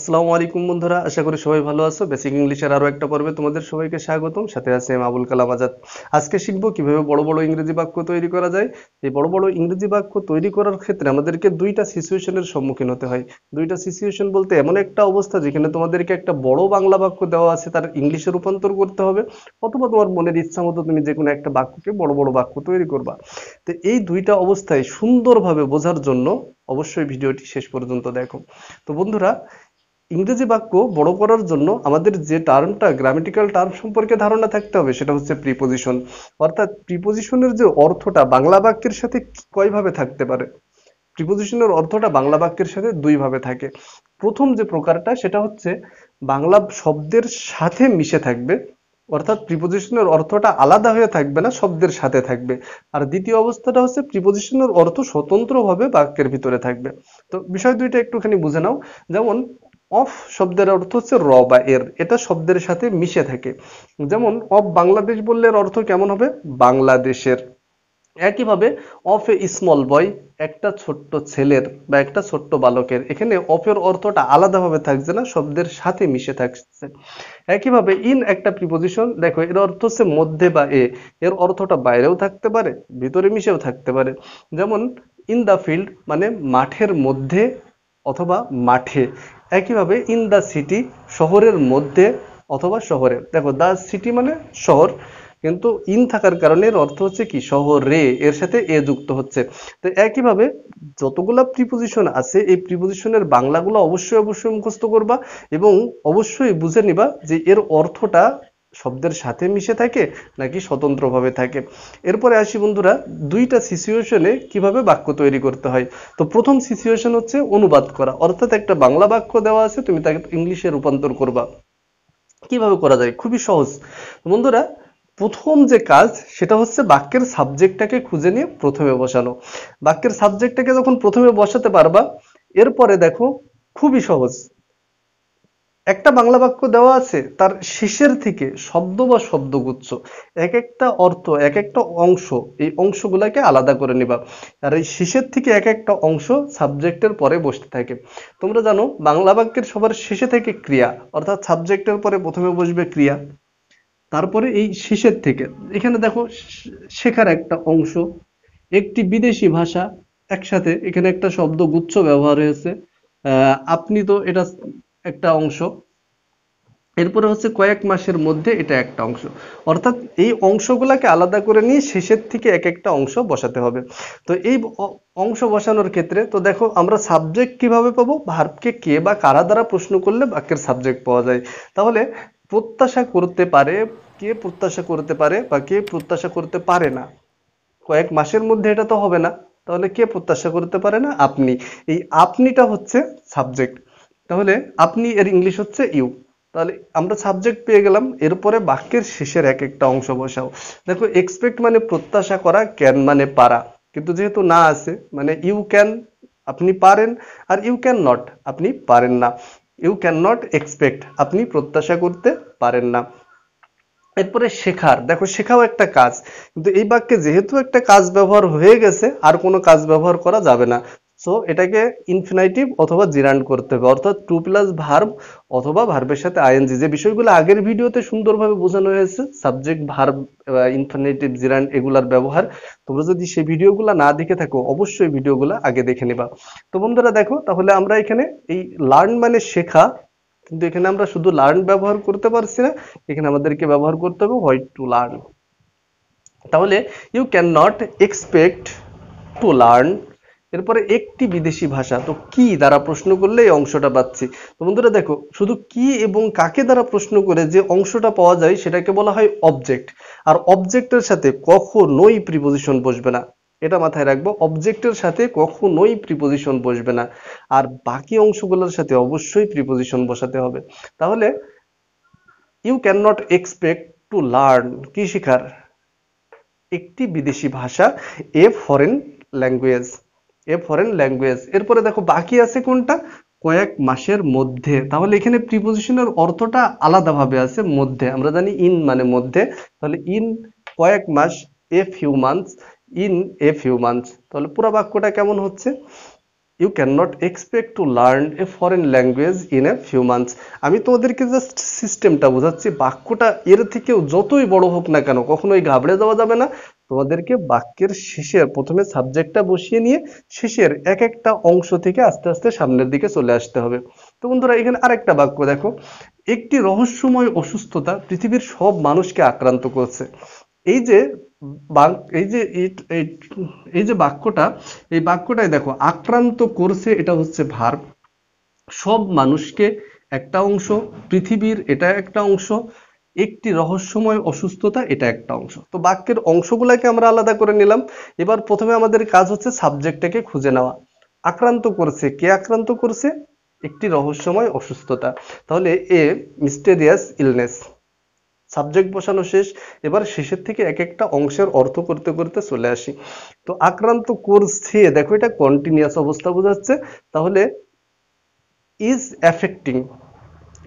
আসসালামু আলাইকুম বন্ধুরা, আশা করি সবাই ভালো আছো। বেসিক ইংলিশের আরো একটা পর্বে তোমাদের সবাইকে স্বাগতম। সাথে আছে আমি আবুল কালাম আজাদ। আজকে শিখবো কিভাবে বড় বড় ইংরেজি বাক্য তৈরি করা যায়। এই বড় বড় ইংরেজি বাক্য তৈরি করার ক্ষেত্রে আমাদেরকে দুইটা সিচুয়েশনের সম্মুখীন হতে হয়। দুইটা সিচুয়েশন বলতে এমন একটা অবস্থা যেখানে তোমাদেরকে একটা বড় বাংলা বাক্য দেওয়া আছে, তার ইংলিশে রূপান্তর করতে হবে, অথবা তোমার মনের ইচ্ছা মতো তুমি যে কোনো একটা বাক্যকে বড় বড় বাক্য তৈরি করবা। তো এই দুইটা অবস্থায় সুন্দরভাবে বোঝার জন্য অবশ্যই ভিডিওটি শেষ পর্যন্ত দেখো। তো বন্ধুরা, ইংরেজি বাক্য বড় করার জন্য আমাদের যে টার্মটা, গ্রামেটিক্যাল টার্ম সম্পর্কে ধারণা থাকতে হবে, সেটা হচ্ছে প্রিপোজিশন। অর্থাৎ প্রিপোজিশনের যে অর্থটা বাংলা বাক্যের সাথে কয়ভাবে থাকতে পারে। প্রিপোজিশনের অর্থটা বাংলা বাক্যের সাথে দুই ভাবে থাকে। প্রথম যে প্রকারটা সেটা হচ্ছে বাংলা শব্দের সাথে মিশে থাকবে, অর্থাৎ প্রিপোজিশনের অর্থটা আলাদা হয়ে থাকবে না, শব্দের সাথে থাকবে। আর দ্বিতীয় অবস্থাটা হচ্ছে প্রিপোজিশনের অর্থ স্বতন্ত্রভাবে বাক্যের ভিতরে থাকবে। তো বিষয় দুইটা একটুখানি বুঝে নাও। যেমন অফ শব্দের অর্থ হচ্ছে র বা এর, এটা শব্দের সাথে মিশে থাকে। যেমন অফ বাংলাদেশ বললে এর অর্থ কেমন হবে? বাংলাদেশের। একইভাবে অফ এ স্মল বয়, একটা ছোট্ট ছেলের বা একটা ছোট্ট বালকের, এখানে অফের অর্থটা আলাদাভাবে থাকছে না, শব্দের সাথে মিশে থাকছে। একইভাবে ইন একটা প্রিপোজিশন, দেখো এর অর্থ হচ্ছে মধ্যে বা এ, এর অর্থটা বাইরেও থাকতে পারে, ভিতরে মিশেও থাকতে পারে। যেমন ইন দা ফিল্ড মানে মাঠের মধ্যে অথবা মাঠে। একইভাবে ইন দা সিটি শহরের মধ্যে অথবা শহরে। দেখো দা সিটি মানে শহর, কিন্তু ইন থাকার কারণে এর অর্থ হচ্ছে কি শহরে, এর সাথে এ যুক্ত হচ্ছে। তো একইভাবে যতগুলা প্রিপোজিশন আছে এই প্রিপোজিশনের বাংলাগুলো অবশ্যই অবশ্যই মুখস্থ করবা, এবং অবশ্যই বুঝে নিবা যে এর অর্থটা শব্দের সাথে মিশে থাকে নাকি স্বতন্ত্রভাবে থাকে। এরপরে আসি বন্ধুরা, দুইটা সিচুয়েশনে কিভাবে বাক্য তৈরি করতে হয়। তো প্রথম সিচুয়েশন হচ্ছে অনুবাদ করা, অর্থাৎ একটা বাংলা বাক্য দেওয়া আছে, তুমি তাকে ইংলিশে রূপান্তর করবা। কিভাবে করা যায়? খুবই সহজ বন্ধুরা। প্রথম যে কাজ সেটা হচ্ছে বাক্যের সাবজেক্টটাকে খুঁজে নিয়ে প্রথমে বসানো। বাক্যের সাবজেক্টটাকে যখন প্রথমে বসাতে পারবা, এরপরে দেখো খুবই সহজ। একটা বাংলা বাক্য দেওয়া আছে, তার শেষের থেকে শব্দ বা শব্দগুচ্ছ, এক একটা অর্থ, এক একটা অংশ, এই অংশগুলাকে আলাদা করে নিবা। আর এই শেষের থেকে এক একটা অংশ সাবজেক্টের পরে বসতে থাকে। তোমরা জানো বাংলা বাক্যের সবার শেষে থেকে ক্রিয়া, অর্থাৎ সাবজেক্টের পরে প্রথমে বসবে ক্রিয়া, তারপরে এই শেষের থেকে এখানে দেখো শেখার একটা অংশ, একটি বিদেশি ভাষা, একসাথে এখানে একটা শব্দগুচ্ছ ব্যবহার হয়েছে। আপনি তো এটা একটা অংশ, এরপরে হচ্ছে কয়েক মাসের মধ্যে, এটা একটা অংশ। অর্থাৎ এই অংশগুলাকে আলাদা করে নিয়ে শেষের থেকে এক একটা অংশ বসাতে হবে। তো এই অংশ বসানোর ক্ষেত্রে তো দেখো আমরা সাবজেক্ট কিভাবে পাবো? ভার্বকে কে বা কারা দ্বারা প্রশ্ন করলে বাক্যের সাবজেক্ট পাওয়া যায়। তাহলে প্রত্যাশা করতে পারে, কে প্রত্যাশা করতে পারে বা কে প্রত্যাশা করতে পারে না? কয়েক মাসের মধ্যে এটা তো হবে না, তাহলে কে প্রত্যাশা করতে পারে না? আপনি। এই আপনিটা হচ্ছে সাবজেক্ট। তাহলে আপনি এর ইংলিশ হচ্ছে ইউ। তাহলে আমরা সাবজেক্ট পেয়ে গেলাম, এরপরে বাক্যের শেষের এক একটা অংশ বসাও। দেখো এক্সপেক্ট মানে প্রত্যাশা করা, ক্যান মানে পারা, কিন্তু যেহেতু না আছে মানে ইউ ক্যান আপনি পারেন, আর ইউ ক্যান নট আপনি পারেন না। ইউ ক্যান নট এক্সপেক্ট আপনি প্রত্যাশা করতে পারেন না। এরপরে শেখার, দেখো শেখাও একটা কাজ, কিন্তু এই বাক্যে যেহেতু একটা কাজ ব্যবহার হয়ে গেছে আর কোনো কাজ ব্যবহার করা যাবে না। সো এটাকে ইনফিনাইটিভ অথবা জিরান্ড করতে হবে, অর্থাৎ টু প্লাস ভার্ব অথবা ভার্বের সাথে আইএনজি, যে বিষয়গুলো আগের ভিডিওতে সুন্দরভাবে বোঝানো হয়েছে, সাবজেক্ট ভার্ব ইনফিনিটিভ জিরান্ড এগুলার ব্যবহার। তোমরা যদি সেই ভিডিওগুলো না দেখে থাকো অবশ্যই ভিডিওগুলো আগে দেখে নিবা। তো বন্ধুরা দেখো, তাহলে আমরা এখানে এই লার্ন মানে শেখা, কিন্তু এখানে আমরা শুধু লার্ন ব্যবহার করতে পারছি না, এখানে আমাদেরকে ব্যবহার করতে হবে হোয়াট টু লার্ন। তাহলে you can not expect to learn, এরপরে একটি বিদেশি ভাষা, তো কি দ্বারা প্রশ্ন করলে এই অংশটা পাচ্ছি। তো বন্ধুরা দেখো, শুধু কি এবং কাকে দ্বারা প্রশ্ন করে যে অংশটা পাওয়া যায় সেটাকে বলা হয় অবজেক্ট। আর অবজেক্টের সাথে কখনোই প্রিপোজিশন বসবে না, এটা মাথায় রাখবো, অবজেক্টের সাথে কখনোই প্রিপোজিশন বসবে না। আর বাকি অংশগুলোর সাথে অবশ্যই প্রিপোজিশন বসাতে হবে। তাহলে you can not expect to learn, কি শেখার? একটি বিদেশি ভাষা, a foreign language, a foreign language. এরপরে দেখো বাকি আছে কোনটা? কয়েক মাসের মধ্যে। তাহলে এখানে প্রিপোজিশনের অর্থটা আলাদাভাবে আছে, মধ্যে। আমরা জানি ইন মানে মধ্যে, তাহলে ইন কয়েক মাস, a few months, in a few months. তাহলে পুরো বাক্যটা কেমন হচ্ছে? You can not expect to learn a foreign language in a few months. আমি তোমাদেরকে জাস্ট সিস্টেমটা বোঝাচ্ছি, বাক্যটা এর থেকেও যতই বড় হোক না কেন কখনোই ঘাবড়ে যাওয়া যাবে না। তোমাদেরকে বাক্যের শেষের প্রথমে সাবজেক্টটা বসিয়ে নিয়ে শেষের এক একটা অংশ থেকে আস্তে আস্তে সামনের দিকে চলে আসতে হবে। তো বন্ধুরা এখানে আরেকটা বাক্য দেখো, একটি রহস্যময় অসুস্থতা পৃথিবীর সব মানুষকে আক্রান্ত করছে। এই যে এই যে এই যে বাক্যটা, এই বাক্যটাই দেখো আক্রান্ত করছে, এটা হচ্ছে ভার্ব। সব মানুষকে একটা অংশ, পৃথিবীর এটা একটা অংশ, একটি রহস্যময় অসুস্থতা এটা একটা অংশ। তো বাক্যের অংশগুলাকে আমরা আলাদা করে নিলাম। এবার প্রথমে আমাদের কাজ হচ্ছে সাবজেক্টটাকে খুঁজে নেওয়া। আক্রান্ত করছে, কে আক্রান্ত করছে? একটি রহস্যময় অসুস্থতা। তাহলে এ মিস্টেরিয়াস ইলনেস, সাবজেক্ট বসানো শেষ। এবার শেষের থেকে এক একটা অংশের অর্থ করতে করতে চলে আসি। তো আক্রান্ত করছে, দেখো এটা কন্টিনিউয়াস অবস্থা বোঝাচ্ছে। তাহলে ইজ এফেক্টিং,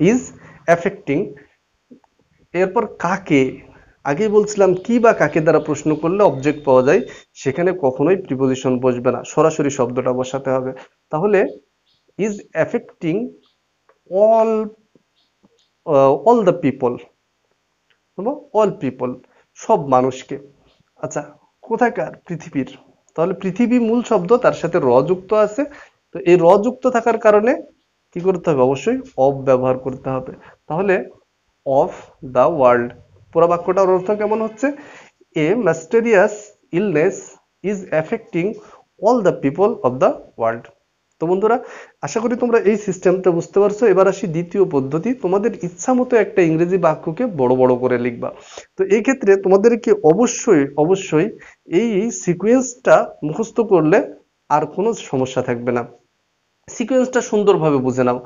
ইজ এফেক্টিং। এরপর কাকে, আগেই বলছিলাম কি বা কাকে দ্বারা প্রশ্ন করলে অবজেক্ট পাওয়া যায়, সেখানে কখনোই প্রিপোজিশন বসবে না, সরাসরি শব্দটা বসাতে হবে। তাহলে is affecting all, all the people, all people, সব মানুষকে। আচ্ছা, কোথাকার? পৃথিবীর। তাহলে পৃথিবী মূল শব্দ, তার সাথে র যুক্ত আছে। তো এই র যুক্ত থাকার কারণে কি করতে হবে? অবশ্যই অফ ব্যবহার করতে হবে। তাহলে অফ দ্য ওয়ার্ল্ড, পুরো বাক্যটার অর্থ কেমন হচ্ছে? A mysterious illness is affecting all the people of the world. তো বন্ধুরা আশা করি তোমরা এই সিস্টেমটা বুঝতে পারছো। এবার আসি দ্বিতীয় পদ্ধতি, তোমাদের ইচ্ছা মতো একটা ইংরেজি বাক্যকে বড় বড় করে লিখবা। তো এই ক্ষেত্রে তোমাদেরকে অবশ্যই অবশ্যই এই সিকোয়েন্সটা মুখস্থ করলে আর কোনো সমস্যা থাকবে না। সিকোয়েন্সটা সুন্দরভাবে বুঝে নাও।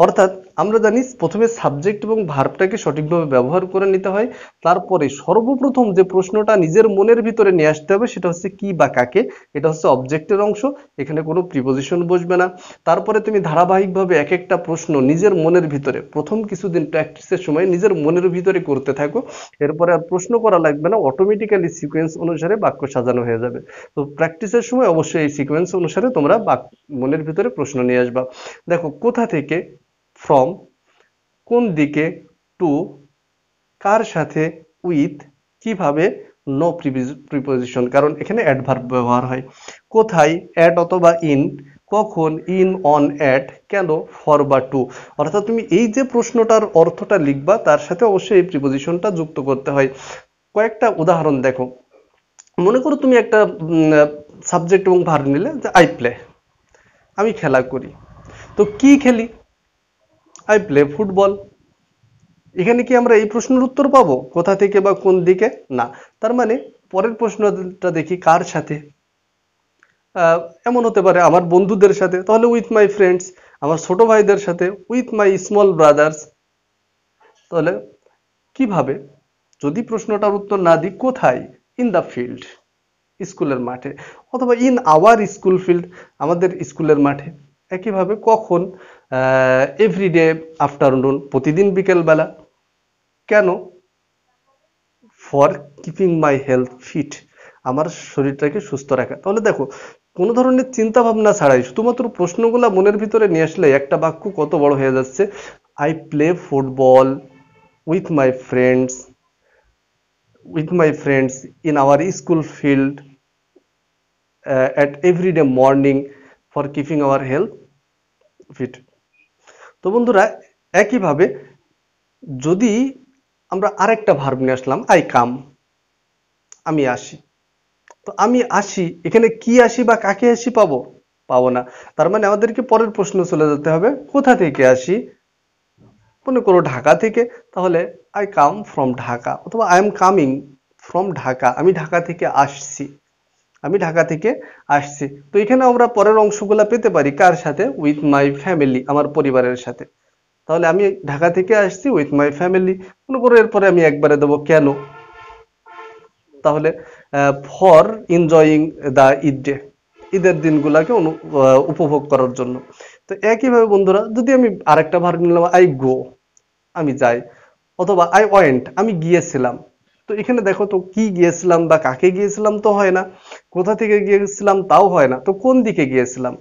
অর্থাৎ আমরা জানি প্রথমে সাবজেক্ট এবং ভার্বটাকে সঠিকভাবে ব্যবহার করে নিতে হয়। তারপরে সর্বপ্রথম যে প্রশ্নটা নিজের মনের ভিতরে নিয়ে আসতে হবে সেটা হচ্ছে কি বা কাকে। এটা হচ্ছে অবজেক্টের অংশ, এখানে কোনো প্রিপোজিশন বসবে না। তারপরে তুমি ধারাবাহিকভাবে এক একটা প্রশ্ন নিজের মনের ভিতরে প্রথম কিছুদিন প্র্যাকটিসের সময় নিজের মনের ভিতরে করতে থাকো। এরপরে আর প্রশ্ন করা লাগবে না, অটোমেটিক্যালি সিকোয়েন্স অনুসারে বাক্য সাজানো হয়ে যাবে। তো প্র্যাকটিসের সময় অবশ্যই এই সিকোয়েন্স অনুসারে তোমরা মনের ভিতরে প্রশ্ন নিয়ে আসবা। দেখো, কোথা থেকে, ফ্রম, কোন দিকে, টু, কার সাথে, উইথ, কিভাবে, নো প্রিপোজিশন, কারণ এখানে অ্যাডভার্ব ব্যবহার হয়। কোথায়, অ্যাট অথবা ইন, কখন, ইন, অন, অ্যাট, কেন, ফর বা টু। অর্থাৎ তুমি এই যে প্রশ্নটার অর্থটা লিখবা তার সাথে অবশ্যই এই প্রিপোজিশনটা যুক্ত করতে হয়। কয়েকটা উদাহরণ দেখো। মনে করো তুমি একটা সাবজেক্ট এবং ভার্ব নিলে, যে আই প্লে, আমি খেলা করি। তো কি খেলি? I play football. এখানে কি আমরা এই প্রশ্নের উত্তর পাবো কোথা থেকে বা কোন দিকে? না। তার মানে পরের প্রশ্নটা দেখি, কার সাথে? এমন হতে পারে আমার বন্ধুদের সাথে, তাহলে উইথ মাই ফ্রেন্ডস। আমার ছোট ভাইদের সাথে, উইথ মাই স্মল ব্রাদার্স। তাহলে কিভাবে? যদি প্রশ্নটার উত্তর না দিই, কোথায়? ইন দ্য ফিল্ড, স্কুলের মাঠে। অথবা ইন আওয়ার স্কুল ফিল্ড, আমাদের স্কুলের মাঠে। একইভাবে কখন? এভরিডে আফটারনুন, প্রতিদিন বিকেল বেলা। কেন? For keeping my health fit, আমার শরীরটাকে সুস্থ রাখা। তাহলে দেখো, কোনো ধরনের চিন্তা ভাবনা ছাড়াই শুধুমাত্র প্রশ্নগুলা মনের ভিতরে নিয়ে আসলে একটা বাক্য কত বড় হয়ে যাচ্ছে। I play football with my friends, with my friends in our school field at every day morning for keeping our health fit। তো বন্ধুরা একইভাবে যদি আমরা আরেকটা ভার্ব নিয়ে আসলাম, আই কাম, আমি আসি। তো আমি আসি, এখানে কি আসি বা কাকে আসি পাবো? পাবো না। তার মানে আমাদেরকে পরের প্রশ্ন চলে যেতে হবে, কোথা থেকে আসি? মনে করো ঢাকা থেকে, তাহলে আই কাম ফ্রম ঢাকা, অথবা I am coming from Dhaka, আমি ঢাকা থেকে আসছি, আমি ঢাকা থেকে আসছি। তো এখানে আমরা পরের অংশগুলা পেতে পারি কার সাথে? উইথ মাই ফ্যামিলি, আমার পরিবারের সাথে। তাহলে আমি ঢাকা থেকে আসছি উইথ মাই ফ্যামিলি। মনে করো এরপরে আমি একবারে দেবো কেন, তাহলে for enjoying the Eid day, ঈদের দিনগুলাকে উপভোগ করার জন্য। তো একইভাবে বন্ধুরা যদি আমি আরেকটা ভার্ব নিলাম, আই গো, আমি যাই, অথবা আই ওয়েন্ট, আমি গিয়েছিলাম। তো এখানে দেখো তো, কি গিয়েছিলাম বা কাকে গিয়েছিলাম তো হয় না, কোথা থেকে গিয়েছিলাম তাও হয় না, তো কোন দিকে গিয়েছিলাম?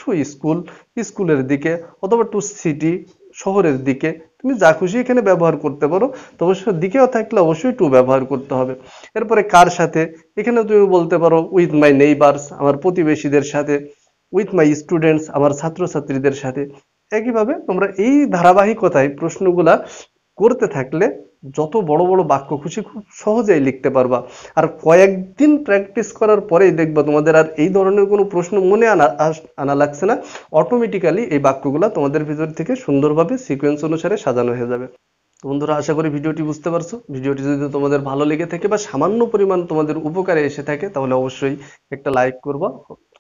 টু স্কুল, স্কুলের দিকে, অথবা টু সিটি, শহরের দিকে। তুমি যা খুশি এখানে ব্যবহার করতে পারো। তো অবশ্যই দিকেও থাকলে অবশ্যই টু ব্যবহার করতে হবে। এরপরে কার সাথে, এখানে তুমি বলতে পারো উইথ মাই নেইবার্স, আমার প্রতিবেশীদের সাথে, উইথ মাই স্টুডেন্টস, আমার ছাত্রছাত্রীদের সাথে। একইভাবে তোমরা এই ধারাবাহিকতায় প্রশ্নগুলা করতে থাকলে যত বড় বড় বাক্য খুশি খুব সহজেই লিখতে পারবা। আর কয়েকদিন প্র্যাকটিস করার পরেই দেখবা তোমাদের আর এই ধরনের কোনো প্রশ্ন মনে আনা লাগছে না। অটোমেটিক্যালি এই বাক্যগুলা তোমাদের ভিতর থেকে সুন্দরভাবে সিকোয়েন্স অনুসারে সাজানো হয়ে যাবে। তো বন্ধুরা, আশা করি ভিডিওটি বুঝতে পারছো। ভিডিওটি যদি তোমাদের ভালো লেগে থাকে বা সামান্য পরিমাণ তোমাদের উপকারে এসে থাকে, তাহলে অবশ্যই একটা লাইক করবা,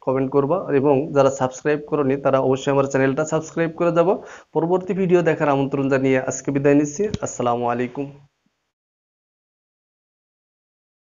কমেন্ট করবা, এবং যারা সাবস্ক্রাইব করোনি তারা অবশ্যই আমার চ্যানেলটা সাবস্ক্রাইব করে যাবো। পরবর্তী ভিডিও দেখার আমন্ত্রণ জানিয়ে আজকে বিদায় নিচ্ছি। আসসালামু আলাইকুম।